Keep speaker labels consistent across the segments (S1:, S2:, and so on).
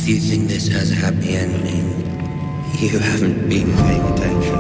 S1: you think this has a happy ending, you haven't been paying attention.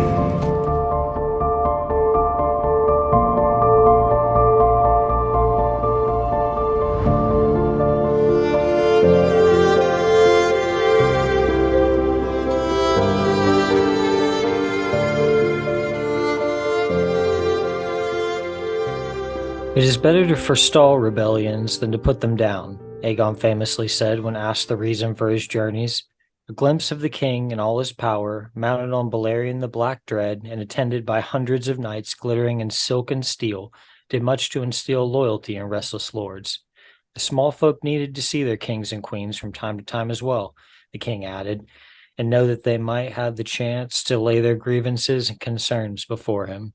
S2: It is better to forestall rebellions than to put them down, Aegon famously said when asked the reason for his journeys. A glimpse of the king in all his power, mounted on Balerion the Black Dread and attended by hundreds of knights glittering in silk and steel, did much to instill loyalty in restless lords. The small folk needed to see their kings and queens from time to time as well, the king added, and know that they might have the chance to lay their grievances and concerns before him.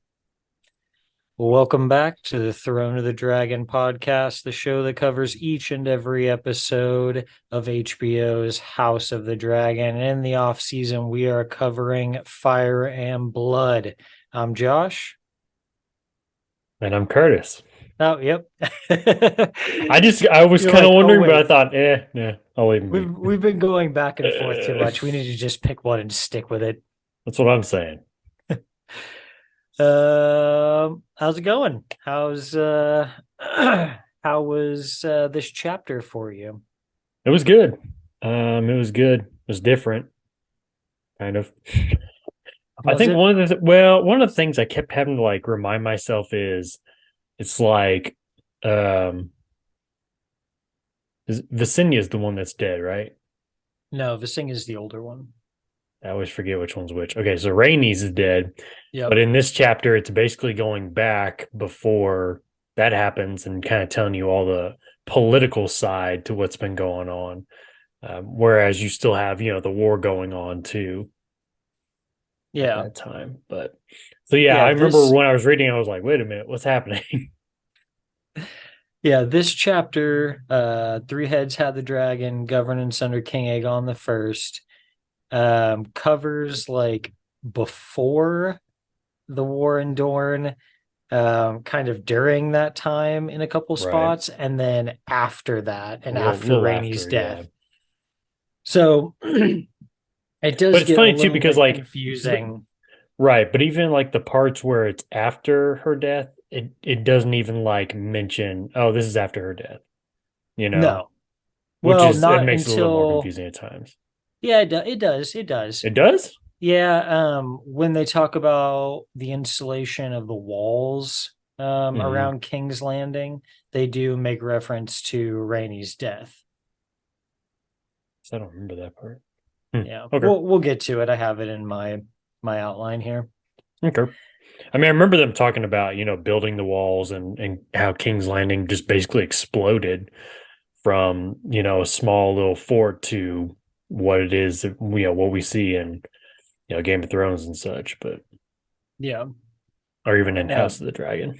S2: Welcome back to the Throne of the Dragon podcast, the show that covers each and every episode of HBO's House of the Dragon. In the off season, we are covering Fire and Blood. I'm Josh.
S3: And I'm Curtis.
S2: Oh, yep.
S3: I was kind of wondering, but I thought, I'll leave him be.
S2: We've been going back and forth too much. We need to just pick one and stick with it.
S3: That's what I'm saying.
S2: How's it going? How was this chapter for you?
S3: It was good. It was good. It was different, kind of. I think one of the things I kept having to like remind myself is it's like Visenya is the one that's dead, right?
S2: No, Visenya is the older one.
S3: I always forget which one's which. Okay, so Rhaenys is dead.
S2: Yep.
S3: But in this chapter, it's basically going back before that happens and kind of telling you all the political side to what's been going on. Whereas you still have, the war going on too.
S2: Yeah.
S3: At that time. But so I remember when I was reading, I was like, wait a minute, what's happening?
S2: Yeah, this chapter, Three Heads Had the Dragon, governance under King Aegon the First. Covers like before the war in Dorne, kind of during that time in a couple spots, and then after that and after Rhaenys' death. Yeah. So it does.
S3: But it's funny too because like
S2: confusing,
S3: right? But even like the parts where it's after her death, it doesn't even like mention, oh, this is after her death.
S2: No.
S3: Which it makes it a little more confusing at times.
S2: Yeah, it does. It
S3: does?
S2: Yeah. When they talk about the installation of the walls around King's Landing, they do make reference to Rhaenys' death.
S3: I don't remember that part.
S2: Yeah. Okay. We'll get to it. I have it in my outline here.
S3: Okay. I mean, I remember them talking about, building the walls and how King's Landing just basically exploded from, a small little fort to what it is, what we see in, Game of Thrones and such, but
S2: yeah,
S3: or even in House of the Dragon.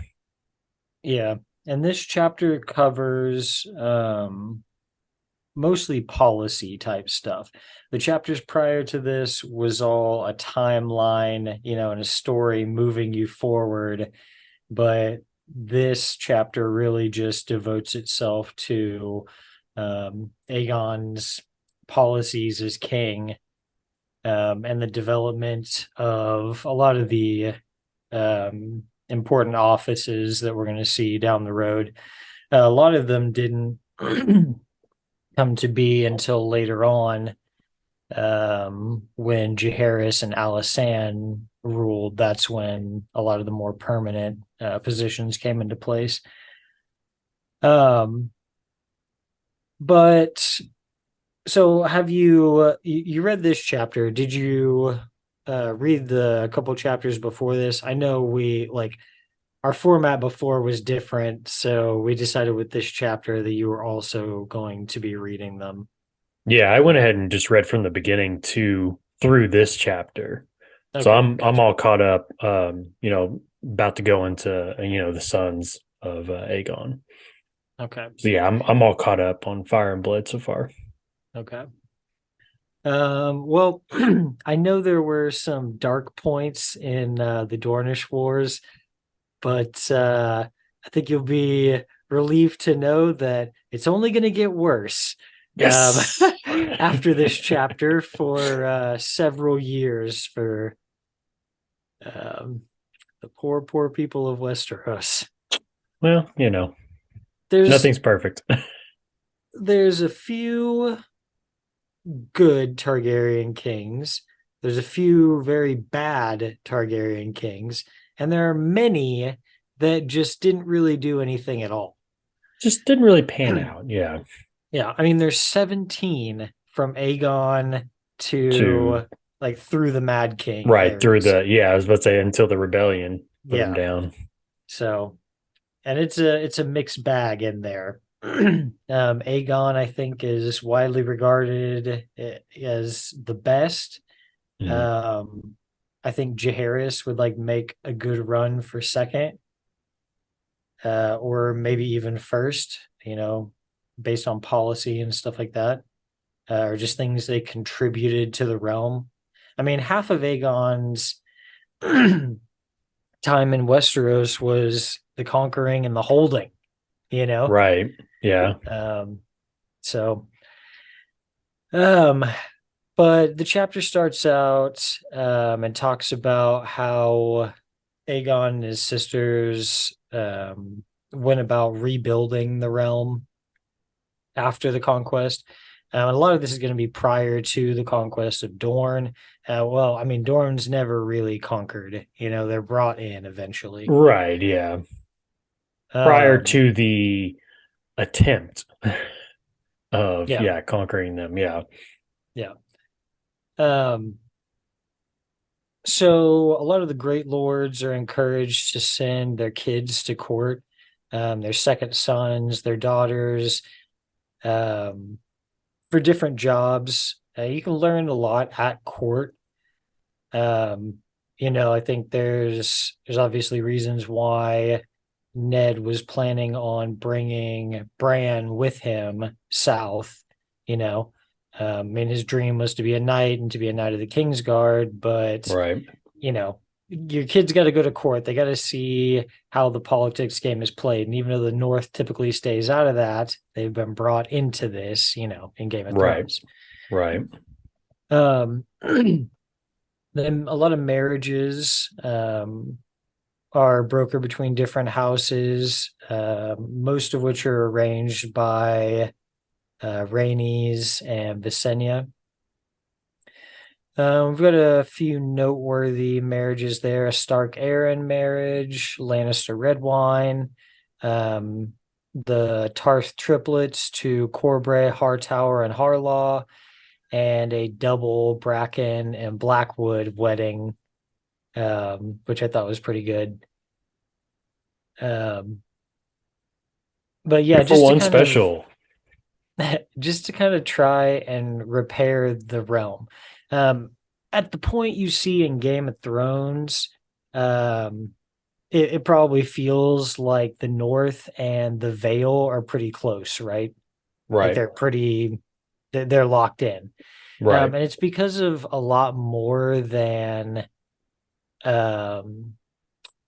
S2: Yeah, and this chapter covers mostly policy type stuff. The chapters prior to this was all a timeline, and a story moving you forward, but this chapter really just devotes itself to Aegon's policies as king, and the development of a lot of the important offices that we're going to see down the road. A lot of them didn't come to be until later on, when Jaehaerys and Alysanne ruled. That's when a lot of the more permanent positions came into place. But so have you read this chapter? Did you read the couple chapters before this? I know our format before was different, so we decided with this chapter that you were also going to be reading them.
S3: Yeah, I went ahead and just read from the beginning through this chapter. Okay, so I'm all caught up, about to go into, the sons of Aegon.
S2: Okay.
S3: So yeah, I'm all caught up on Fire and Blood so far.
S2: Okay. Well, I know there were some dark points in the Dornish Wars, but I think you'll be relieved to know that it's only going to get worse.
S3: Yes.
S2: after this chapter for several years for um, the poor people of Westeros.
S3: Well,
S2: There's
S3: nothing's perfect.
S2: there's a few good Targaryen kings. There's a few very bad Targaryen kings, and there are many that just didn't really do anything at all.
S3: Just didn't really pan out. Yeah.
S2: Yeah, I mean, there's 17 from Aegon
S3: To
S2: to like through the Mad King
S3: right through
S2: areas.
S3: I was about to say until the rebellion put him
S2: Yeah,
S3: down.
S2: so and it's a mixed bag in there. Aegon, I think, is widely regarded as the best.
S3: Mm.
S2: Um, I think Jaehaerys would like make a good run for second, or maybe even first. Based on policy and stuff like that, or just things they contributed to the realm. I mean, half of Aegon's time in Westeros was the conquering and the holding. You know,
S3: Right. Yeah.
S2: um, so um, but the chapter starts out and talks about how Aegon and his sisters went about rebuilding the realm after the conquest. A lot of this is going to be prior to the conquest of Dorne. Well, I mean, Dorne's never really conquered. They're brought in eventually.
S3: Right. Yeah. Prior
S2: Um,
S3: to the attempt of
S2: yeah,
S3: conquering them. Yeah.
S2: yeah. Um, so a lot of the great lords are encouraged to send their kids to court, their second sons, their daughters, um, for different jobs. You can learn a lot at court. Um, I think there's obviously reasons why Ned was planning on bringing Bran with him south. I mean, his dream was to be a knight and to be a knight of the Kingsguard, but
S3: Right.
S2: your kids got to go to court. They got to see how the politics game is played. And even though the North typically stays out of that, they've been brought into this, in Game of
S3: Right.
S2: Thrones.
S3: Right.
S2: Um, then a lot of marriages are brokered between different houses, most of which are arranged by Rhaenys and Visenya. We've got a few noteworthy marriages there: a Stark Arryn marriage, Lannister Redwine, the Tarth triplets to Corbray, Hartower, and Harlaw, and a double Bracken and Blackwood wedding, which I thought was pretty good. But yeah,
S3: Two for one special.
S2: just to kind of try and repair the realm. Um, at the point you see in Game of Thrones, um, it probably feels like the North and the Vale are pretty close, right? Like
S3: Right.
S2: they're locked in.
S3: Right.
S2: And it's because of a lot more than um,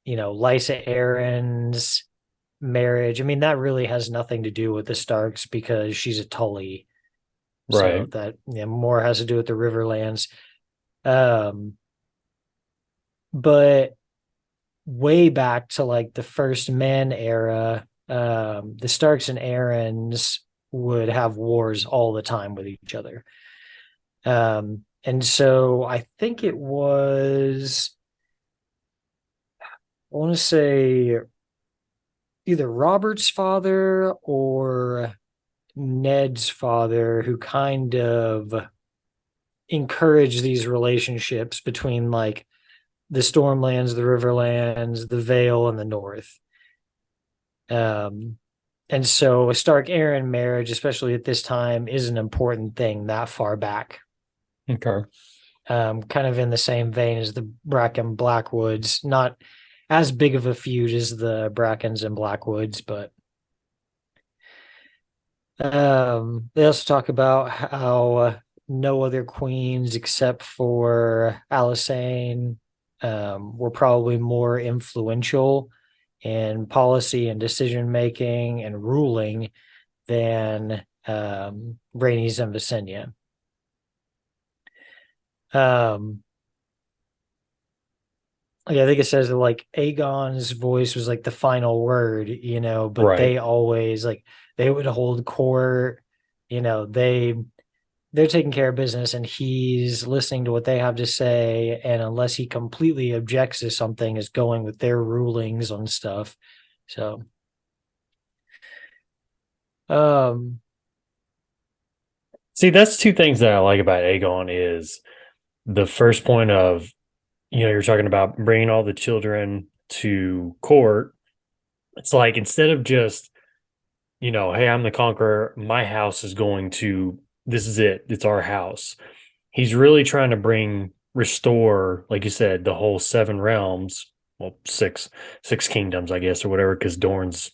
S2: Lysa Arryn's marriage. I mean, that really has nothing to do with the Starks because she's a Tully. So
S3: Right.
S2: that more has to do with the Riverlands. Um, but way back to like the first men era, the Starks and Arryns would have wars all the time with each other. And so I think it was, I want to say either Robert's father or Ned's father who kind of encouraged these relationships between like the Stormlands, the Riverlands, the Vale, and the North. Um, and so a Stark Arryn marriage, especially at this time, is an important thing that far back.
S3: Okay.
S2: Kind of in the same vein as the Bracken Blackwoods, not as big of a feud as the Brackens and Blackwoods, but they also talk about how no other queens except for Alysanne were probably more influential in policy and decision making and ruling than Rhaenys and Visenya. Um, yeah, I think it says that like Aegon's voice was like the final word, but
S3: Right.
S2: they always like they would hold court, they're taking care of business and he's listening to what they have to say. And unless he completely objects to something, is going with their rulings on stuff. So, um,
S3: See, that's two things that I like about Aegon is the first point of, you're talking about bringing all the children to court. It's like instead of just, hey, I'm the conqueror, my house is going to, this is it, it's our house. He's really trying to restore, like you said, the whole seven realms, well, six kingdoms, I guess, or whatever, because Dorne's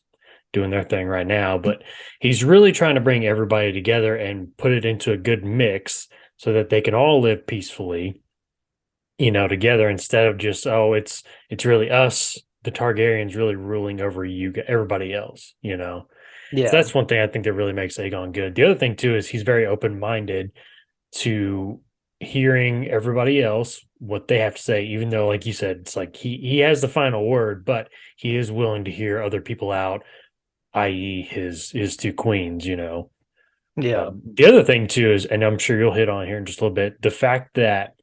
S3: doing their thing right now. But he's really trying to bring everybody together and put it into a good mix so that they can all live peacefully, together instead of just, oh, it's really us, the Targaryens, really ruling over everybody else. So
S2: yeah,
S3: that's one thing I think that really makes Aegon good. The other thing too is he's very open-minded to hearing everybody else what they have to say, even though, like you said, it's like he has the final word, but he is willing to hear other people out, i.e., his two queens.
S2: yeah,
S3: The other thing too is, and I'm sure you'll hit on here in just a little bit, the fact that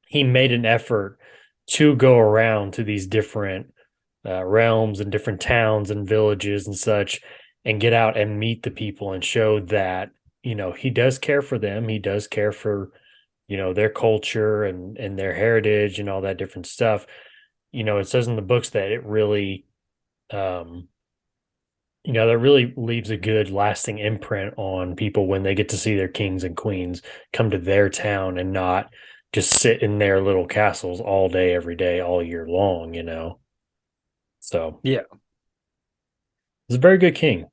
S3: he made an effort to go around to these different realms and different towns and villages and such, and get out and meet the people and show that he does care for them. He does care for their culture and their heritage and all that different stuff. It says in the books that it really um that really leaves a good lasting imprint on people when they get to see their kings and queens come to their town and not just sit in their little castles all day, every day, all year long. So
S2: yeah.
S3: he's a very good king.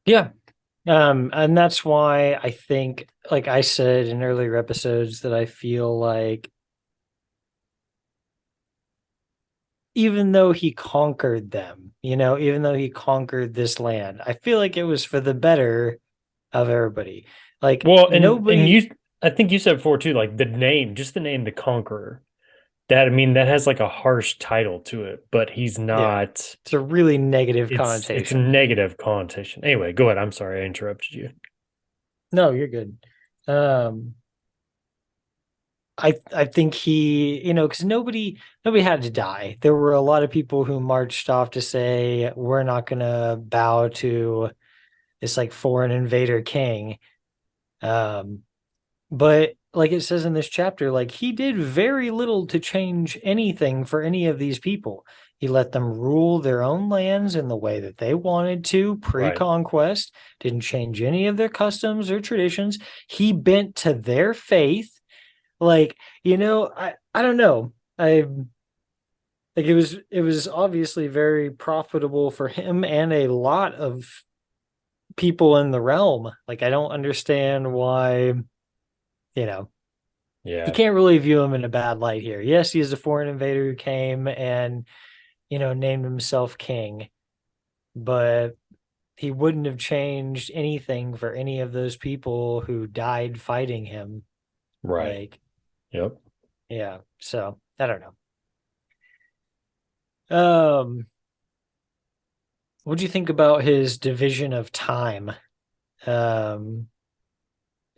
S2: Yeah. And that's why I think, like I said in earlier episodes, that I feel like even though he conquered them, even though he conquered this land, I feel like it was for the better of everybody. Like
S3: Well, and
S2: nobody,
S3: I think you said before too, like just the name, the Conqueror. That I mean, that has like a harsh title to it, but he's
S2: yeah,
S3: not.
S2: it's a really negative
S3: It's a
S2: connotation.
S3: negative connotation. Anyway, go ahead. I'm sorry I interrupted you.
S2: No, you're good. Um, I think he, because nobody had to die. There were a lot of people who marched off to say we're not gonna bow to this like foreign invader king. Um, but like it says in this chapter, like he did very little to change anything for any of these people. He let them rule their own lands in the way that they wanted to
S3: Right.
S2: pre-conquest, didn't change any of their customs or traditions. He bent to their faith. Like, I don't know. I like it was obviously very profitable for him and a lot of people in the realm. Like I don't understand why, you know, you
S3: Yeah.
S2: can't really view him in a bad light here. Yes, he is a foreign invader who came and, named himself king, but he wouldn't have changed anything for any of those people who died fighting him.
S3: Right.
S2: Like,
S3: Yep.
S2: yeah. So I don't know. Um, what do you think about his division of time? Um,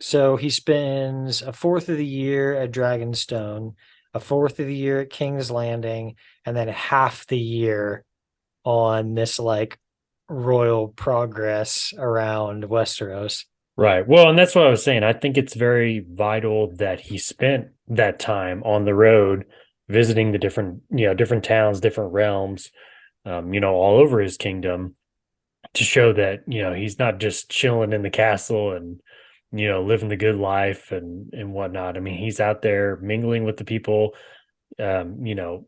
S2: so he spends a fourth of the year at Dragonstone, a fourth of the year at King's Landing, and then half the year on this like royal progress around Westeros.
S3: Right. Well, and that's what I was saying. I think it's very vital that he spent that time on the road visiting the different towns, different realms, all over his kingdom to show that, he's not just chilling in the castle and, living the good life and whatnot. I mean, he's out there mingling with the people, um, you know,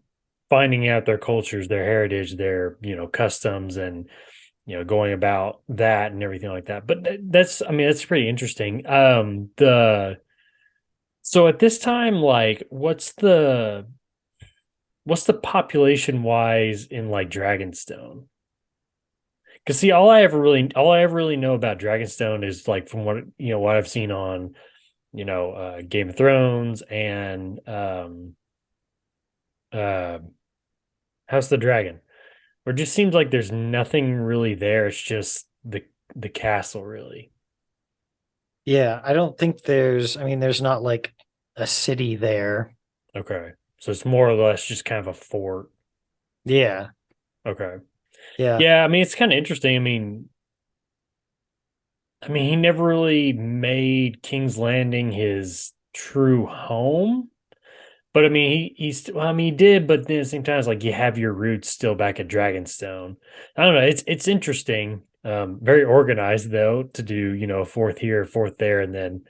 S3: finding out their cultures, their heritage, their, customs and, going about that and everything like that. But I mean, that's pretty interesting. So at this time, like, what's the population wise in like Dragonstone? Because see, all I ever really know about Dragonstone is like from what what I've seen on Game of Thrones and uh, House of the Dragon, where it just seems like there's nothing really there. It's just the castle, really.
S2: Yeah, I don't think I mean, there's not like a city there.
S3: Okay, so it's more or less just kind of a fort.
S2: Yeah,
S3: Okay,
S2: yeah.
S3: yeah. I mean, it's kind of interesting. I mean, he never really made King's Landing his true home. But I mean, well, I mean, he did, but then at the same time, it's like you have your roots still back at Dragonstone. I don't know. It's interesting. Very organized though to do, a fourth here, a fourth there, and then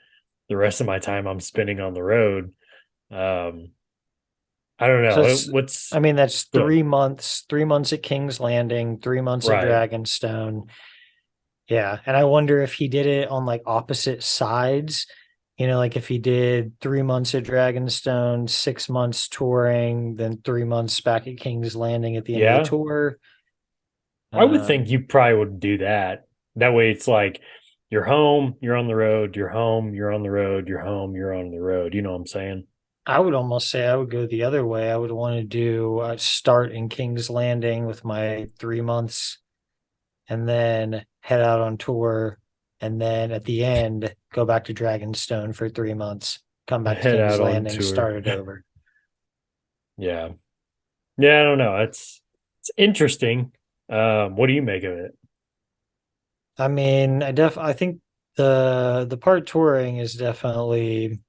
S3: the rest of my time I'm spending on the road. Um, I don't
S2: So
S3: know.
S2: it's,
S3: What's
S2: I mean, that's
S3: good?
S2: 3 months, 3 months at King's Landing, 3 months at
S3: Right.
S2: Dragonstone. Yeah, and I wonder if he did it on like opposite sides. Like if he did 3 months at Dragonstone, 6 months touring, then 3 months back at King's Landing at the end of the
S3: Yeah.
S2: tour.
S3: I would think
S2: Um,
S3: you probably would do that. That way it's like you're home, you're on the road, you're home, you're on the road, you're home, you're on the road. You know what I'm saying?
S2: I would almost say I would go the other way. I would want to do start in King's Landing with my 3 months and then head out on tour. And then at the end, go back to Dragonstone for 3 months, come back to
S3: Head
S2: King's
S3: out on
S2: Landing,
S3: tour.
S2: start it over.
S3: Yeah. Yeah, I don't know. It's interesting. What do you make of it?
S2: I mean, I think the part touring is definitely,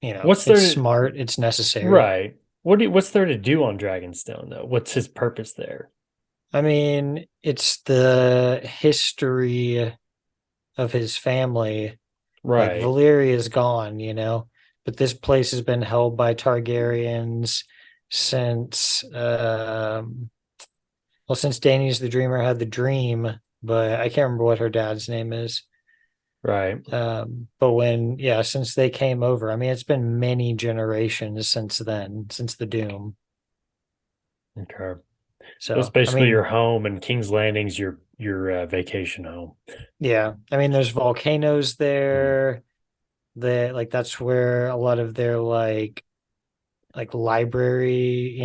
S3: What's
S2: it's
S3: there to
S2: smart, it's necessary.
S3: right? What's there to do on Dragonstone though? What's his purpose there?
S2: I mean, it's the history of his family. Like
S3: Right,
S2: Valyria is gone, but this place has been held by Targaryens since since Daenerys the Dreamer had the dream, but I can't remember what her dad's name is.
S3: right.
S2: But yeah, since they came over, I mean, it's been many generations since then, since the Doom.
S3: Okay. So it's
S2: So, I
S3: basically your
S2: mean,
S3: home, and King's Landing's your vacation home.
S2: yeah, I mean, there's volcanoes
S3: Hmm.
S2: there. That like that's where a lot of their like library,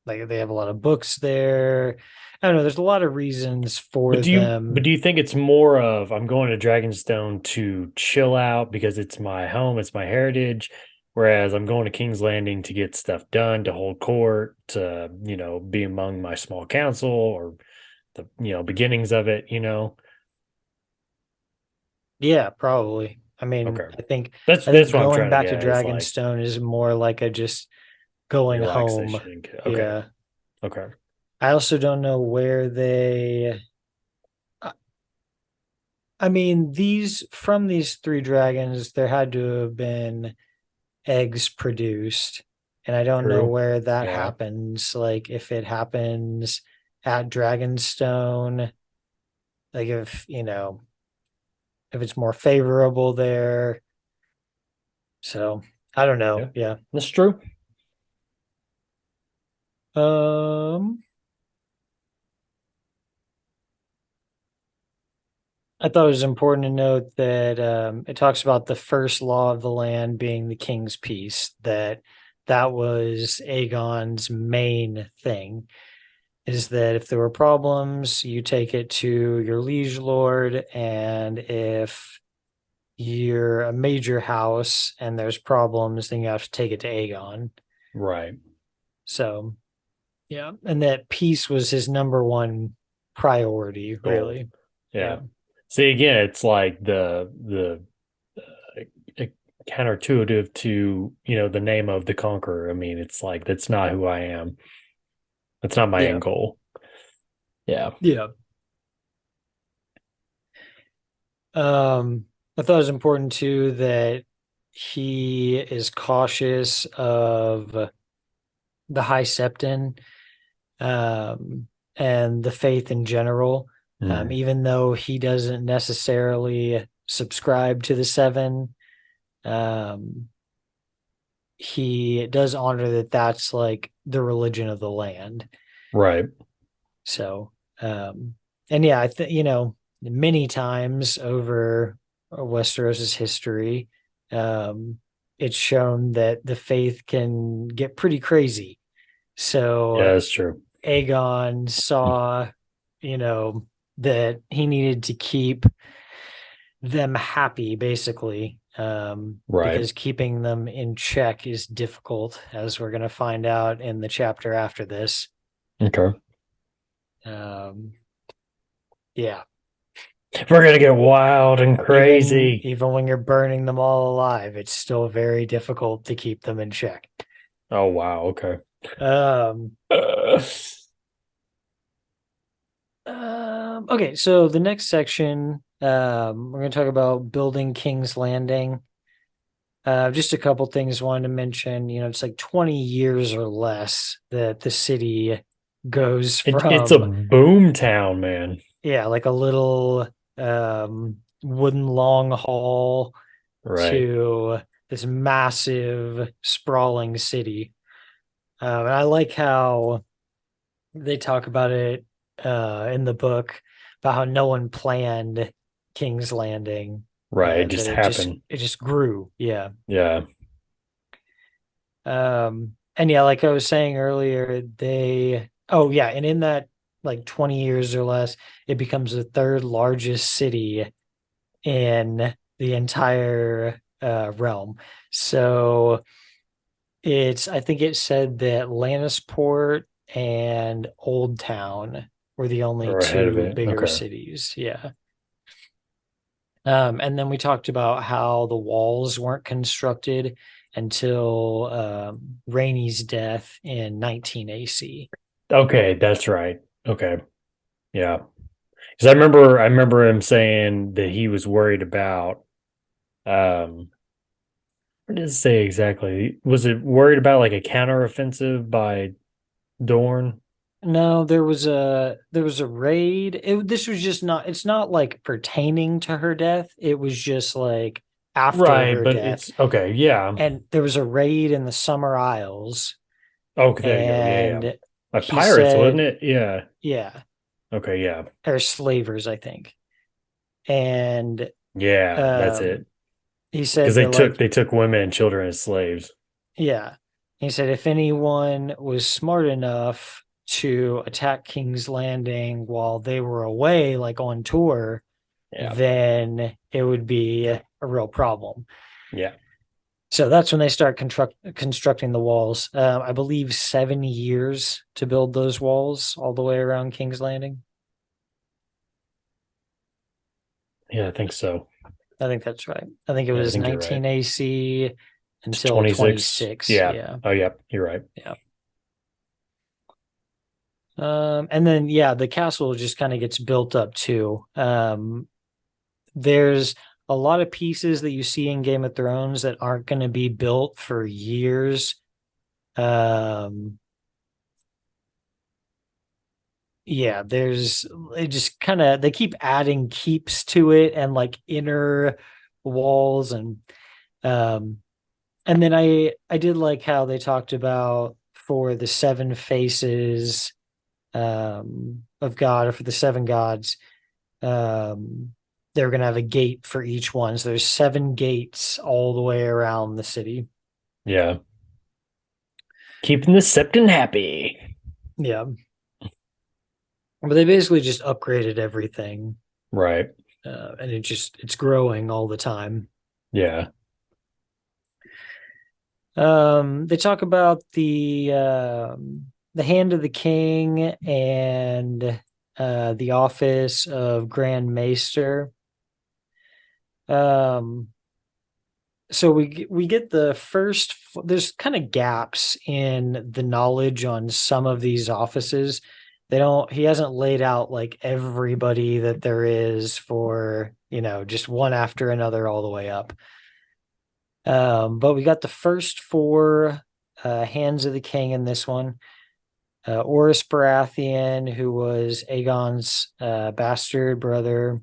S2: like they have a lot of books there. I don't know. There's a lot of reasons
S3: But
S2: for
S3: do
S2: them.
S3: you think it's more of I'm going to Dragonstone to chill out because it's my home, it's my heritage, whereas I'm going to King's Landing to get stuff done, to hold court, to, be among my small council or the, beginnings of it.
S2: Yeah, probably. I mean,
S3: Okay.
S2: I think
S3: That's
S2: I think
S3: what I'm
S2: going
S3: trying to
S2: back
S3: get
S2: to
S3: at is like
S2: Dragonstone is more like a just going home.
S3: relaxation and okay.
S2: Yeah.
S3: Okay.
S2: I also don't know where they I I mean, these from these three dragons, there had to have been eggs produced. And I don't know
S3: True.
S2: where that
S3: Yeah.
S2: happens. Like if it happens at Dragonstone, like if it's more favorable there. So I don't know.
S3: Yeah.
S2: Yeah.
S3: That's true.
S2: Um, I thought it was important to note that it talks about the first law of the land being the king's peace, that was Aegon's main thing. Is that if there were problems, you take it to your liege lord, and if you're a major house and there's problems, then you have to take it to Aegon.
S3: Right.
S2: So, yeah, and that peace was his number one priority,
S3: Goal.
S2: really.
S3: Yeah.
S2: Yeah.
S3: See, again, it's like the uh, counterintuitive to, the name of the Conqueror. I mean, it's like that's not who I am. That's not my
S2: Yeah.
S3: end goal. Yeah.
S2: Yeah. I thought it was important too that he is cautious of the High Septon, um, and the faith in general.
S3: Mm.
S2: Even though he doesn't necessarily subscribe to the seven, um, he does honor that that's like the religion of the land.
S3: Right.
S2: So, um, And yeah, I think many times over Westeros's history, um, it's shown that the faith can get pretty crazy.
S3: Yeah,
S2: So
S3: that's true.
S2: Aegon saw, you know, that he needed to keep them happy, basically,
S3: Right.
S2: because keeping them in check is difficult, as we're going to find out in the chapter after this.
S3: Okay.
S2: Um, yeah,
S3: We're gonna get wild and crazy.
S2: even when you're burning them all alive, it's still very difficult to keep them in check.
S3: Oh wow. Okay.
S2: Um,
S3: Uh,
S2: okay, so the next section, we're going to talk about building King's Landing. Just a couple things I wanted to mention. It's like 20 years or less that the city goes
S3: it's a
S2: from,
S3: boom town, man.
S2: yeah, like a little wooden long hall
S3: Right.
S2: to this massive, sprawling city. And I like how they talk about it in the book about how no one planned King's Landing,
S3: Right. It
S2: that
S3: just
S2: it just
S3: happened.
S2: it just grew. Yeah.
S3: Yeah.
S2: And yeah, like I was saying earlier, oh yeah, and in that like 20 years or less, it becomes the third largest city in the entire realm. So I think it said that Lannisport and Old Town were the only
S3: Or ahead of
S2: two
S3: it.
S2: bigger
S3: Okay.
S2: cities. Yeah. And then we talked about how the walls weren't constructed until Rhaenys death in 19 AC.
S3: Okay, that's right. Okay. Yeah. Because I remember him saying that he was worried about what did it say exactly? Was it worried about like a counteroffensive by Dorne?
S2: No, there was a raid. This was just not. It's not like pertaining to her death. It was just like after
S3: Right,
S2: her
S3: but
S2: death,
S3: it's okay, yeah.
S2: and there was a raid in the Summer Isles,
S3: Oh, there you go. Yeah, yeah.
S2: and
S3: Like
S2: he
S3: pirates, wasn't
S2: said,
S3: it? Yeah.
S2: yeah,
S3: Okay, yeah.
S2: or slavers, I think, and
S3: Yeah, that's
S2: um,
S3: it.
S2: he
S3: Because
S2: said that like,
S3: they took women and children as slaves.
S2: yeah, he said if anyone was smart enough to attack King's Landing while they were away, like on tour,
S3: Yeah.
S2: then it would be a real problem.
S3: Yeah.
S2: So that's when they start constructing the walls. I believe 7 years to build those walls all the way around King's Landing.
S3: Yeah, I think so.
S2: I think that's right. I think it
S3: Yeah, I
S2: was
S3: think you're right.
S2: 19 AC
S3: It's
S2: until
S3: 26.
S2: 26.
S3: Yeah.
S2: Yeah.
S3: Oh, yeah, you're right.
S2: Yeah. And then, yeah, the castle just kind of gets built up too. There's a lot of pieces that you see in Game of Thrones that aren't going to be built for years. Um, yeah, they just kind of they keep adding keeps to it and like inner walls um and then I did like how they talked about for the seven faces of God, or for the seven gods, um they're gonna have a gate for each one. So there's seven gates all the way around the city.
S3: Yeah. Keeping the Septon happy.
S2: Yeah. But they basically just upgraded everything.
S3: Right.
S2: And it's growing all the time.
S3: Yeah.
S2: They talk about the Hand of the King and the office of Grand Maester. Um, so we get the first. There's kind of gaps in the knowledge on some of these offices. They don't. He hasn't laid out like everybody that there is for just one after another all the way up. But we got the first four hands of the king in this one. Oris Baratheon, who was Aegon's bastard brother.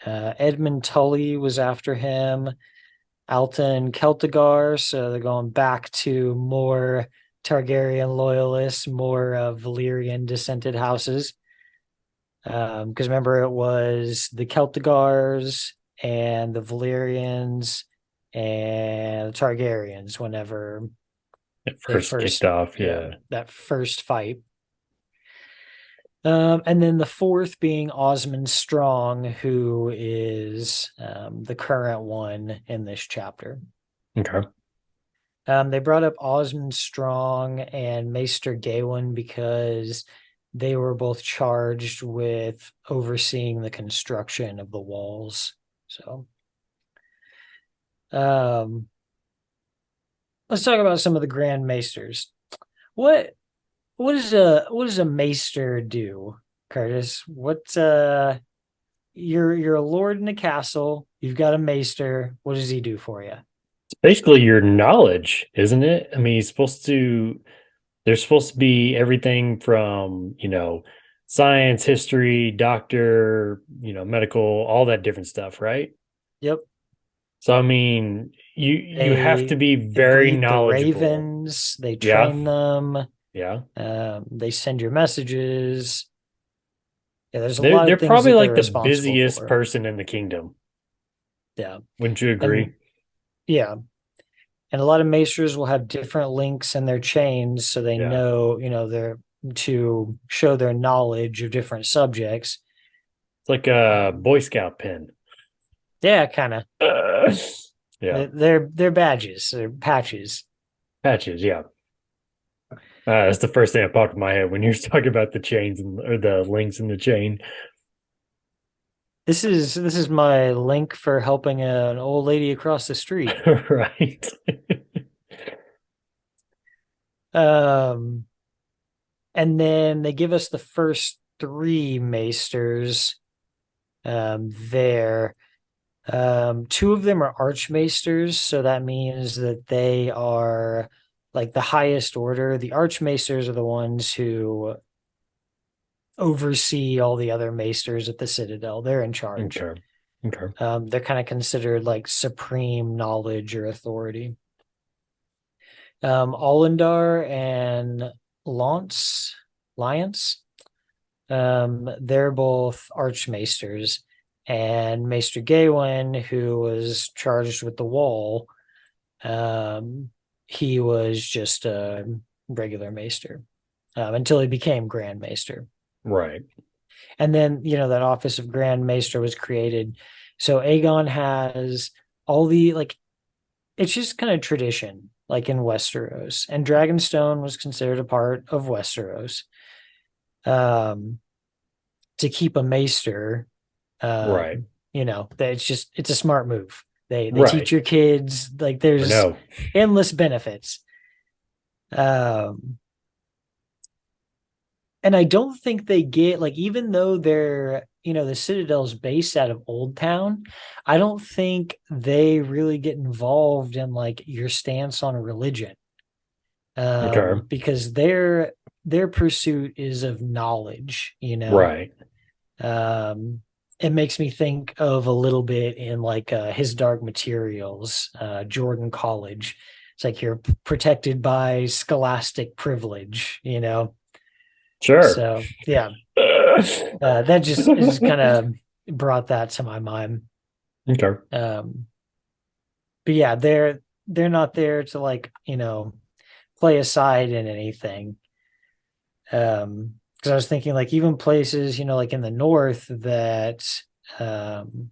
S2: Edmund Tully was after him. Alton Celtigar, so they're going back to more Targaryen loyalists, more Valyrian descended houses. Because remember, it was the Celtigars and the Valyrians and the Targaryens whenever
S3: It
S2: they
S3: first kicked
S2: first,
S3: off.
S2: yeah,
S3: Yeah.
S2: that first fight. And then the fourth being Osmond Strong, who is the current one in this chapter.
S3: Okay.
S2: They brought up Osmond Strong and Maester Gawain because they were both charged with overseeing the construction of the walls. So, um, let's talk about some of the Grand Maesters. What what does a Maester do, Curtis? You're a lord in a castle. You've got a Maester. What does he do for you?
S3: It's basically your knowledge, isn't it? I mean, he's supposed to, there's supposed to be everything from, science, history, doctor, medical, all that different stuff, right?
S2: Yep.
S3: So, I mean, you have to
S2: They
S3: be
S2: they
S3: very
S2: breed the
S3: knowledgeable.
S2: ravens. They
S3: Yeah.
S2: train them.
S3: Yeah.
S2: They send your messages. Yeah, there's a
S3: They're
S2: lot
S3: they're
S2: of things
S3: probably
S2: that they're
S3: like the
S2: responsible
S3: busiest
S2: for.
S3: person in the kingdom.
S2: Yeah,
S3: Wouldn't you agree?
S2: and yeah, and a lot of maesters will have different links in their chains, so they
S3: Yeah.
S2: know, they're to show their knowledge of different subjects.
S3: It's like a
S2: Um,
S3: Boy Scout pin.
S2: yeah, kind of.
S3: Uh, yeah.
S2: They're badges, they're patches.
S3: Patches. Yeah. That's the first thing that popped in my head when you were talking about the chains or the links in the chain.
S2: This is my link for helping an old lady across the street.
S3: Right.
S2: Um, and then they give us the first three maesters there. Two of them are archmaesters, so that means that they are like the highest order. The archmaesters are the ones who oversee all the other maesters at the Citadel. They're in charge.
S3: Okay. Okay.
S2: They're kind of considered like supreme knowledge or authority. Olindar and Lance, Lyance, they're both archmaesters, and Maester Gawain, who was charged with the wall, he was just a regular maester until he became Grand Maester.
S3: Right.
S2: And then, that office of Grand Maester was created. So Aegon has all the like, it's just kind of tradition, like in Westeros, and Dragonstone was considered a part of Westeros. Um, to keep a maester,
S3: Right.
S2: that it's a smart move. They teach
S3: Right.
S2: your kids, like
S3: Or
S2: there's
S3: no.
S2: endless benefits. Um, and I don't think they get like, even though they're, the Citadel's based out of Old Town, I don't think they really get involved in like your stance on religion.
S3: Okay.
S2: Because their pursuit is of knowledge.
S3: Right.
S2: Um, it makes me think of a little bit in like his Dark Materials, Jordan College. It's like you're protected by scholastic privilege.
S3: Sure.
S2: So yeah, that just is kind of brought that to my mind.
S3: Okay.
S2: Um, but yeah, they're not there to like play a side in anything. Because I was thinking like even places like in the north that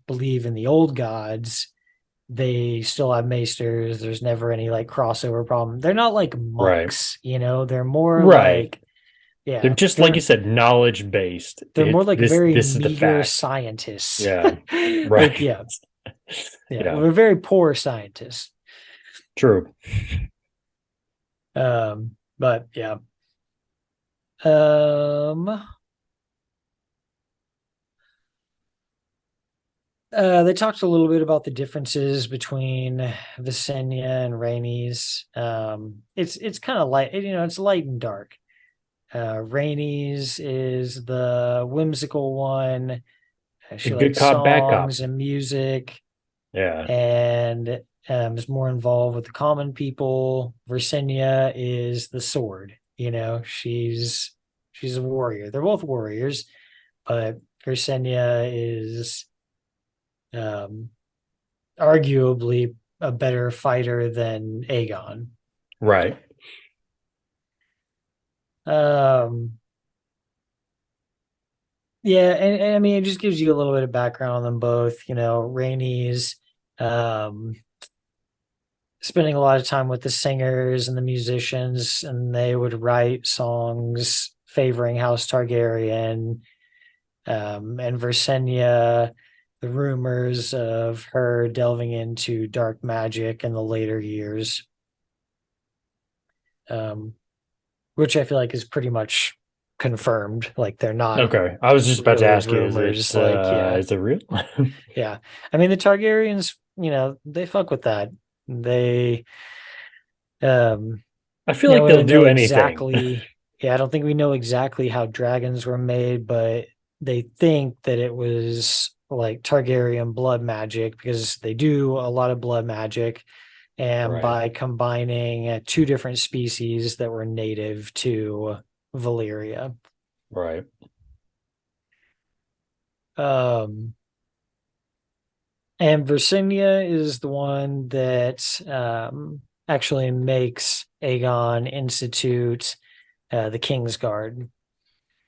S2: believe in the old gods, they still have maesters. There's never any like crossover problem. They're not like
S3: Right.
S2: monks. They're more
S3: Right.
S2: like,
S3: They're
S2: yeah,
S3: just like you said, knowledge based.
S2: they're more like
S3: This
S2: very
S3: this is the
S2: meager
S3: fact.
S2: scientists.
S3: Yeah.
S2: Like,
S3: Right.
S2: yeah, yeah,
S3: Yeah.
S2: we're very poor scientists.
S3: True.
S2: But yeah. Um, they talked a little bit about the differences between Visenya and Rhaenys. It's kind of light, it's light and dark. Rhaenys is the whimsical one.
S3: A
S2: She
S3: good
S2: likes
S3: cop, bad cop.
S2: songs and music,
S3: Yeah.
S2: and is more involved with the common people. Visenya is the sword. She's a warrior. They're both warriors, but Visenya is um, arguably a better fighter than Aegon.
S3: Right.
S2: Um, yeah, and I mean, it just gives you a little bit of background on them both. Rhaenys um, spending a lot of time with the singers and the musicians, and they would write songs favoring House Targaryen. And Visenya, the rumors of her delving into dark magic in the later years, um, which I feel like is pretty much confirmed. Like they're not
S3: Okay. I was just about to
S2: really
S3: ask you,
S2: rumors. Like, yeah,
S3: is it real?
S2: yeah. I mean, the Targaryens, they fuck with that. They, um,
S3: I feel like
S2: we
S3: they'll
S2: don't know
S3: do anything.
S2: exactly. Yeah, I don't think we know exactly how dragons were made, but they think that it was like Targaryen blood magic because they do a lot of blood magic. And
S3: Right.
S2: by combining two different species that were native to Valyria.
S3: Right.
S2: Um, and Versinia is the one that actually makes Aegon institute the King's Guard.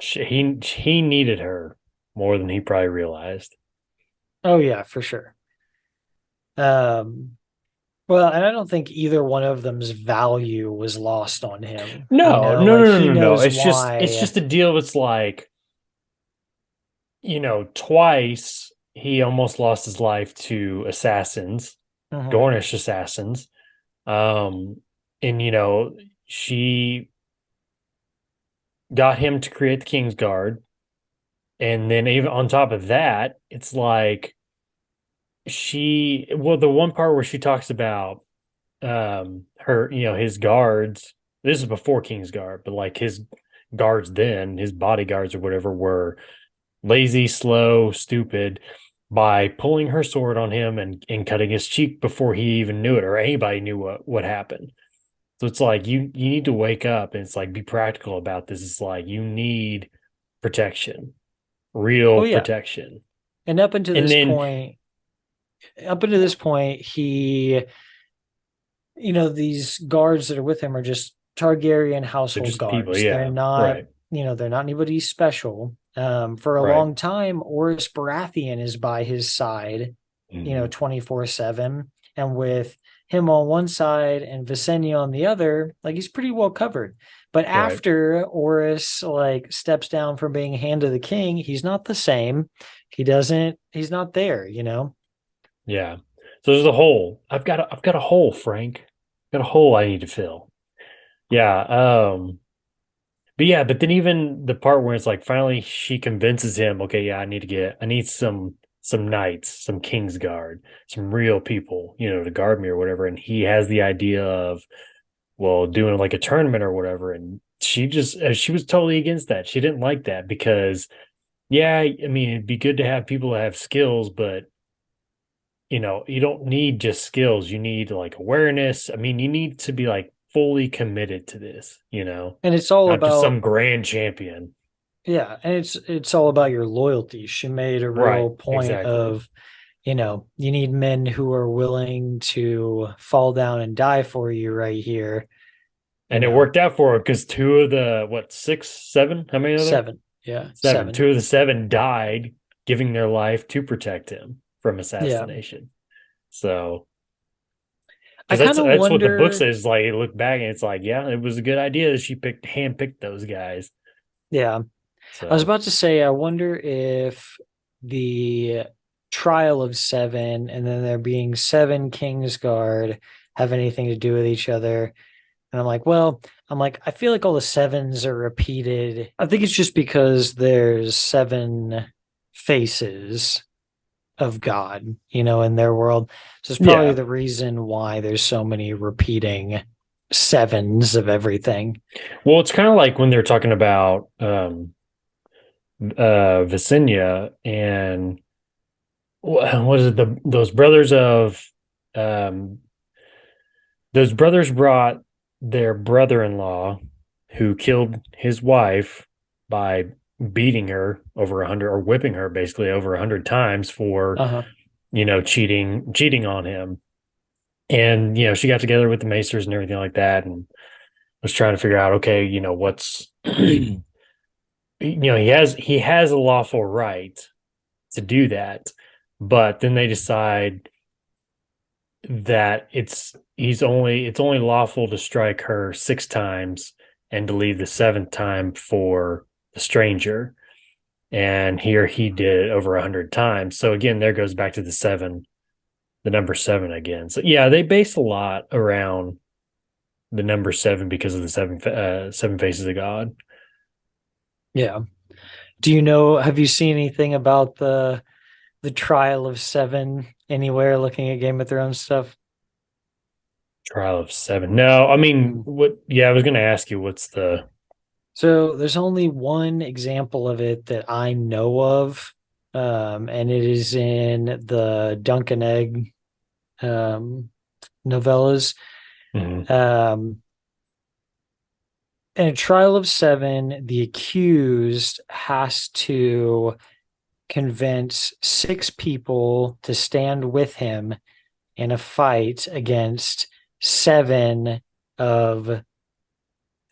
S3: He needed her more than he probably realized.
S2: Oh yeah, for sure. Um, well, and I don't think either one of them's value was lost on him.
S3: No, no,
S2: Like
S3: no,
S2: he
S3: no, no.
S2: knows
S3: It's
S2: why.
S3: just a deal that's like, twice he almost lost his life to assassins,
S2: Mhm.
S3: Dornish assassins. Um, and she got him to create the King's Guard. And then even on top of that, it's like the one part where she talks about her, his guards, this is before King's Guard, but like his guards then, his bodyguards or whatever were lazy, slow, stupid by pulling her sword on him and cutting his cheek before he even knew it or anybody knew what happened. So it's like you need to wake up and it's like be practical about this. It's like you need protection, real
S2: Oh yeah.
S3: protection.
S2: And
S3: And then
S2: up until this point, these guards that are with him are just Targaryen
S3: they're
S2: household
S3: just people,
S2: guards. They're
S3: yeah.
S2: not,
S3: Right.
S2: they're not anybody special. For a
S3: Right.
S2: long time, Oris Baratheon is by his side,
S3: Mhm.
S2: 24/7. And with him on one side and Visenya on the other, like he's pretty well covered. But
S3: Right.
S2: after Oris like steps down from being Hand of the King, he's not the same. He's not there.
S3: Yeah. So there's a hole. I've got a hole, Frank. Got a hole I need to fill. Yeah. But yeah, but then even the part where it's like finally she convinces him, okay, yeah, I need some knights, some King's Guard, some real people, to guard me or whatever. And he has the idea of, well, doing like a tournament or whatever. And she was totally against that. She didn't like that because, yeah, I mean, it'd be good to have people that have skills, but you don't need just skills. You need like awareness. I mean, you need to be like fully committed to this,
S2: And it's all
S3: not just
S2: about
S3: some grand champion.
S2: yeah, and it's all about your loyalty. She made a
S3: Right.
S2: real point
S3: Exactly.
S2: of, you need men who are willing to fall down and die for you right here, you
S3: And it
S2: know.
S3: worked out for her because two of the, what, six, seven? How many are there?
S2: Seven. Yeah,
S3: Seven.
S2: seven.
S3: Two of the seven died, giving their life to protect him from
S2: Yeah.
S3: assassination. So,
S2: I
S3: because
S2: kind of
S3: that's what the book
S2: wonder,
S3: says. Like, you look back and it's like, yeah, it was a good idea that she handpicked those guys.
S2: yeah. I was
S3: So,
S2: about to say, I wonder if the trial of seven and then there being seven Kingsguard have anything to do with each other. And I feel like all the sevens are repeated. I think it's just because there's seven faces of God, in their world. So it's probably
S3: yeah.
S2: the reason why there's so many repeating sevens of everything.
S3: Well, it's kind of like when they're talking about Visenya and what is it, um those brothers brought their brother-in-law who killed his wife by beating her over 100 or whipping her basically over 100 times for,
S2: Uh-huh.
S3: cheating on him. And, she got together with the Maesters and everything like that and was trying to figure out, okay, what's, he has a lawful right to do that. But then they decide that it's only lawful to strike her 6 times and to leave the seventh time for the stranger. And here he did over 100 times. So again, there goes back to the number seven again. So yeah, they base a lot around the number seven because of the seven faces of God.
S2: Yeah. Have you seen anything about the trial of seven anywhere looking at Game of Thrones stuff?
S3: Trial of seven. No, I mean,
S2: Mm.
S3: what? Yeah, I was going to ask you what's the.
S2: So there's only one example of it that I know of, and it is in the Dunk and Egg um, novellas.
S3: Mhm.
S2: Um, in a trial of seven, the accused has to convince six people to stand with him in a fight against seven of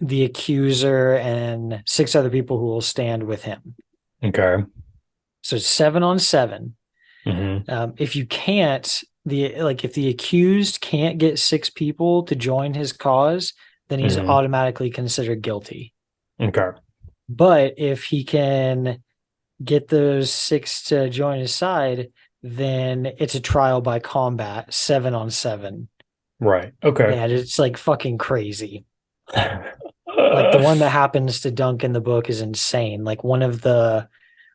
S2: the accuser and six other people who will stand with him.
S3: Okay.
S2: So 7 on 7.
S3: Hmm.
S2: If you can't, if the accused can't get six people to join his cause, then he's
S3: Hmm.
S2: automatically considered guilty.
S3: Okay.
S2: But if he can get those six to join his side, then it's a trial by combat, 7 on 7.
S3: Right. Okay.
S2: And it's like fucking crazy. Like the one that happens to Dunk in the book is insane. Like one of the,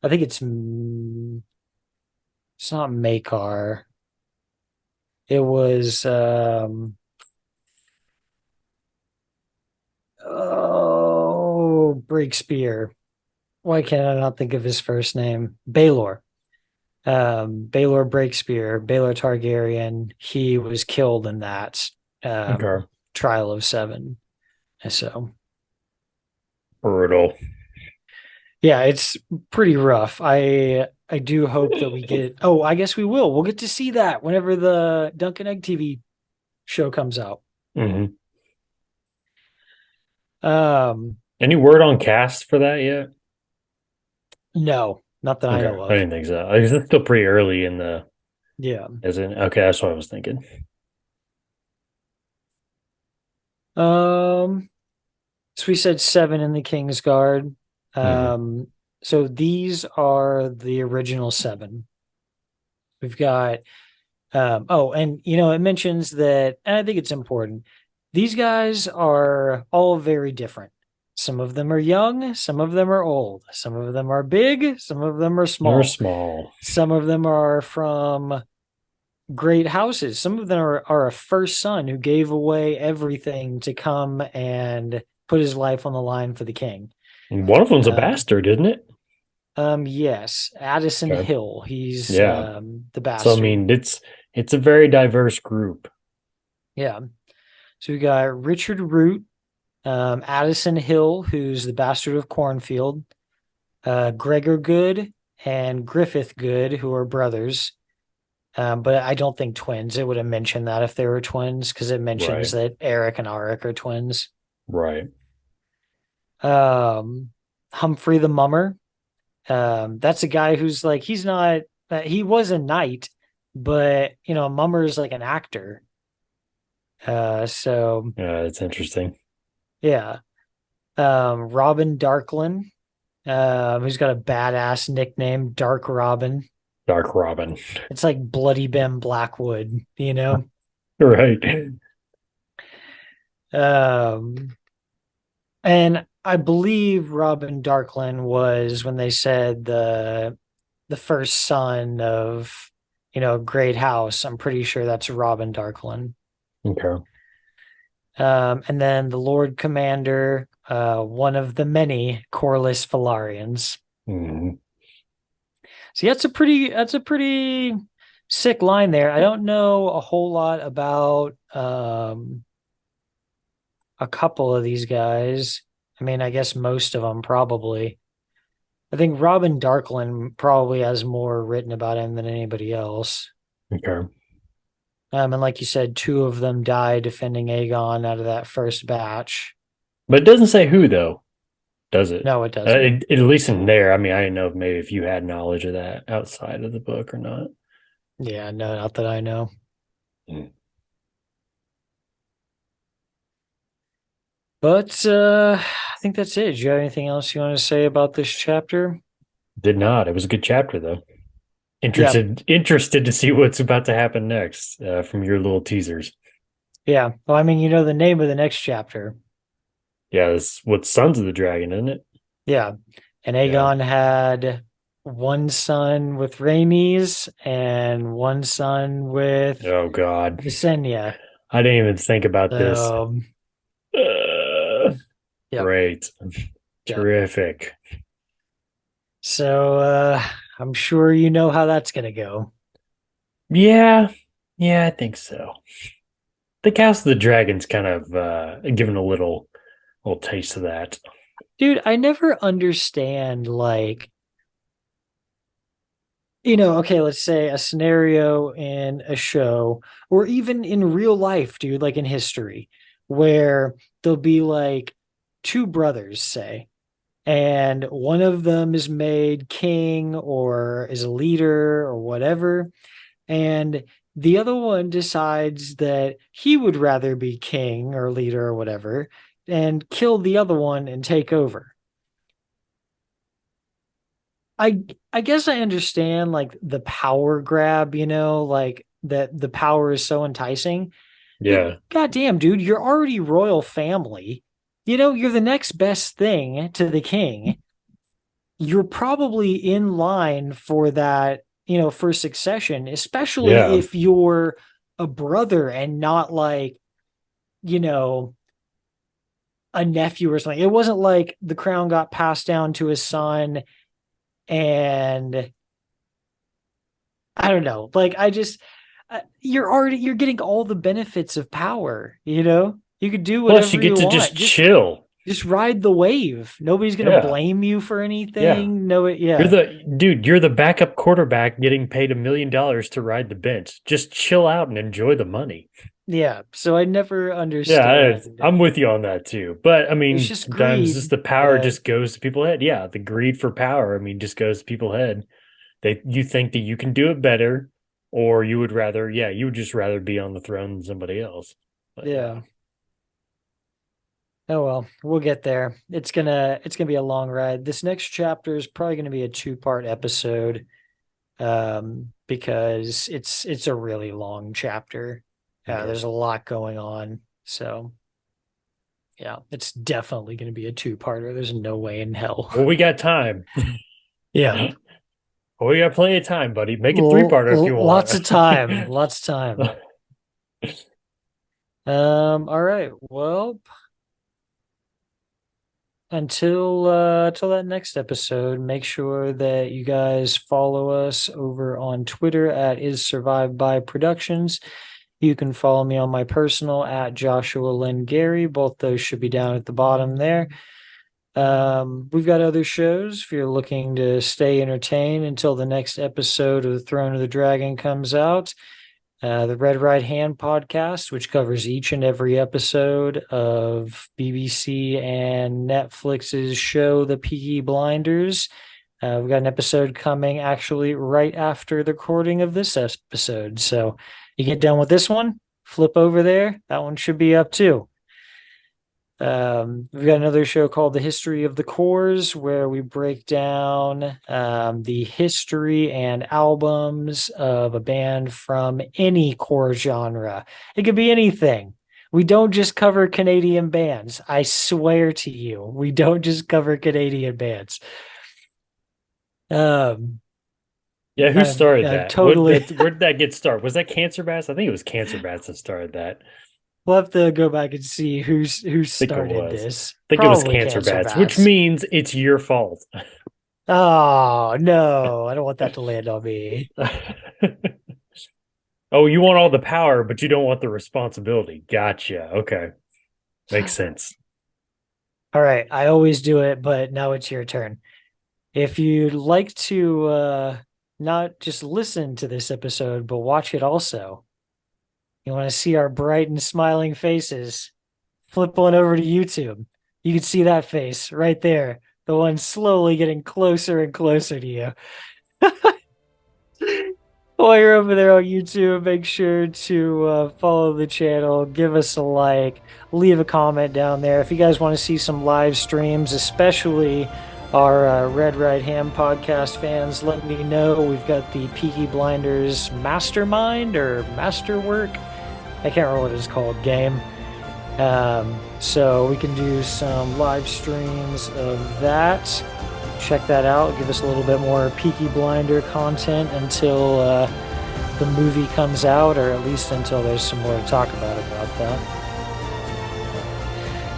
S2: I think it's not Makar. It was, Breakspear. Why can't I not think of his first name? Baelor. Baelor Breakspear, Baelor Targaryen. He was killed in that
S3: Okay.
S2: trial of seven. So
S3: Brutal.
S2: yeah, it's pretty rough. I do hope that we get. Oh, I guess we will. We'll get to see that whenever the Dunkin' Egg TV show comes out.
S3: Hmm.
S2: Um,
S3: Any word on cast for that yet?
S2: no, not that I
S3: Okay.
S2: know
S3: I
S2: of.
S3: didn't think so. It's still pretty early in the,
S2: Yeah.
S3: isn't it? Okay, that's what I was thinking.
S2: Um, so we said seven in the King's Guard.
S3: Hmm.
S2: Um, so these are the original seven. We've got and it mentions that, and I think it's important. These guys are all very different. Some of them are young, some of them are old, some of them are big, some of them are
S3: They're
S2: small.
S3: small.
S2: Some of them are from great houses. Some of them are a first son who gave away everything to come and put his life on the line for the king.
S3: One of them's a
S2: Um,
S3: bastard, isn't it?
S2: yes, Addison
S3: Okay.
S2: Hill. He's
S3: Yeah.
S2: the
S3: So I
S2: bastard.
S3: mean, it's a very diverse group.
S2: Yeah. So we got Richard Root, Addison Hill, who's the bastard of Cornfield, Gregor Good, and Griffith Good, who are brothers. But I don't think twins. It would have mentioned that if they were twins, because it mentions
S3: Right.
S2: that Eric and Arik are twins.
S3: Right.
S2: Um, Humphrey the Mummer. That's a guy who's like, he's not, he was a knight, but, a mummer is like an actor. So
S3: Yeah, it's interesting.
S2: yeah. Robin Darklin, who's got a badass nickname, Dark Robin.
S3: Dark Robin.
S2: It's like Bloody Ben Blackwood, you know?
S3: Right.
S2: Um, and I believe Robin Darklin was when they said the first son of, great house. I'm pretty sure that's Robin Darklin.
S3: Okay.
S2: And then the Lord Commander, one of the many Corlys Valarians.
S3: Mhm.
S2: See, that's a pretty sick line there. I don't know a whole lot about a couple of these guys. I mean, I guess most of them probably. I think Robin Darkland probably has more written about him than anybody else.
S3: Okay.
S2: And like you said, two of them died defending Aegon out of that first batch.
S3: But it doesn't say who, though, does it?
S2: No, it doesn't.
S3: At least in there. I mean, I didn't know if maybe if you had knowledge of that outside of the book or not.
S2: Yeah, no, not that I know.
S3: Mm.
S2: But I think that's it. Do you have anything else you want to say about this chapter?
S3: Did not. It was a good chapter, though.
S2: Yeah,
S3: Interested to see what's about to happen next from your little teasers.
S2: yeah. Well, I mean, you know the name of the next chapter.
S3: Yeah, that's what Sons of the Dragon, isn't it?
S2: Yeah. And
S3: Yeah.
S2: Aegon had one son with Rhaenys and one son with
S3: Oh God,
S2: Visenya.
S3: I didn't even think about this.
S2: So,
S3: Uh,
S2: yep,
S3: great,
S2: yep.
S3: terrific.
S2: So, I'm sure you know how that's going to go.
S3: Yeah, yeah, I think so. The House of the Dragon's kind of given a little taste of that.
S2: Dude, I never understand, like, okay, let's say a scenario in a show or even in real life, dude, like in history, where there'll be like two brothers, say, and one of them is made king or is a leader or whatever, and the other one decides that he would rather be king or leader or whatever and kill the other one and take over. I I guess I understand like the power grab, like that the power is so enticing. But
S3: Yeah,
S2: goddamn, dude, you're already royal family. You're the next best thing to the king. You're probably in line for that, for succession, especially
S3: yeah,
S2: if you're a brother and not like, you know, a nephew or something. It wasn't like the crown got passed down to his son and I don't know. Like you're getting all the benefits of power, You could do
S3: plus, you
S2: whatever
S3: get
S2: you
S3: to
S2: want.
S3: just
S2: Just
S3: chill.
S2: just ride the wave. Nobody's going to
S3: Yeah,
S2: blame you for
S3: yeah.
S2: anything. No,
S3: You're
S2: yeah.
S3: the dude. You're the backup quarterback getting paid $1 million to ride the bench. Just chill out and enjoy the money.
S2: Yeah. So I never
S3: Yeah,
S2: understand.
S3: I'm with you on that too. But I
S2: It's
S3: mean,
S2: just
S3: sometimes just
S2: greed,
S3: the power
S2: but
S3: just goes to people's head. Yeah, the greed for power. I mean, just goes to people's head. You think that you can do it better, or you would rather, yeah, you would just rather be on the throne than somebody else. But yeah,
S2: yeah. Oh well, we'll get there. It's gonna be a long ride. This next chapter is probably gonna be a two-part episode. Because it's a really long chapter.
S3: okay.
S2: There's a lot going on. So yeah, it's definitely going to be a two-parter. There's no way in hell.
S3: Well, we got time.
S2: Yeah.
S3: Well, we got plenty of time, buddy. Make it three-parter if you
S2: Lots
S3: want.
S2: of time. Lots of time. All right. Well, until that next episode, make sure that you guys follow us over on Twitter at is survived by productions. You can follow me on my personal at Joshua Lynn Gary. Both those should be down at the bottom there. We've got other shows if you're looking to stay entertained until the next episode of the Throne of the Dragon comes out. The Red Right Hand podcast, which covers each and every episode of BBC and Netflix's show, The Peaky Blinders. We've got an episode coming actually right after the recording of this episode. So you get done with this one, flip over there. That one should be up too. We've got another show called The History of the Cores, where we break down the history and albums of a band from any core genre. It could be anything. We don't just cover Canadian bands. I swear to you, we don't just cover Canadian bands.
S3: Yeah, who started
S2: I've
S3: that? What
S2: totally.
S3: that where did that get started? Was that Cancer Bats? I think it was Cancer Bats that started that.
S2: We'll have to go back and see who
S3: I think it
S2: started
S3: was.
S2: this.
S3: I think it was
S2: Probably
S3: Cancer
S2: Cancer
S3: Bats, which
S2: Bats.
S3: means it's your fault.
S2: Oh no, I don't want that to land on me.
S3: Oh, you want all the power, but you don't want the responsibility. Gotcha. Okay. Makes sense.
S2: All right, I always do it, but now it's your turn. If you'd like to not just listen to this episode, but watch it also, you want to see our bright and smiling faces, flip on over to YouTube. You can see that face right there, the one slowly getting closer and closer to you. While you're over there on YouTube, make sure to follow the channel, give us a like, leave a comment down there. If you guys want to see some live streams, especially our Red Right Hand podcast fans, let me know. We've got the Peaky Blinders Mastermind or Masterwork. I can't remember what it's called, game. So we can do some live streams of that. Check that out. Give us a little bit more Peaky Blinder content until the movie comes out, or at least until there's some more to talk about that.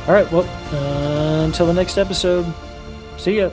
S2: All right, well, until the next episode, see ya.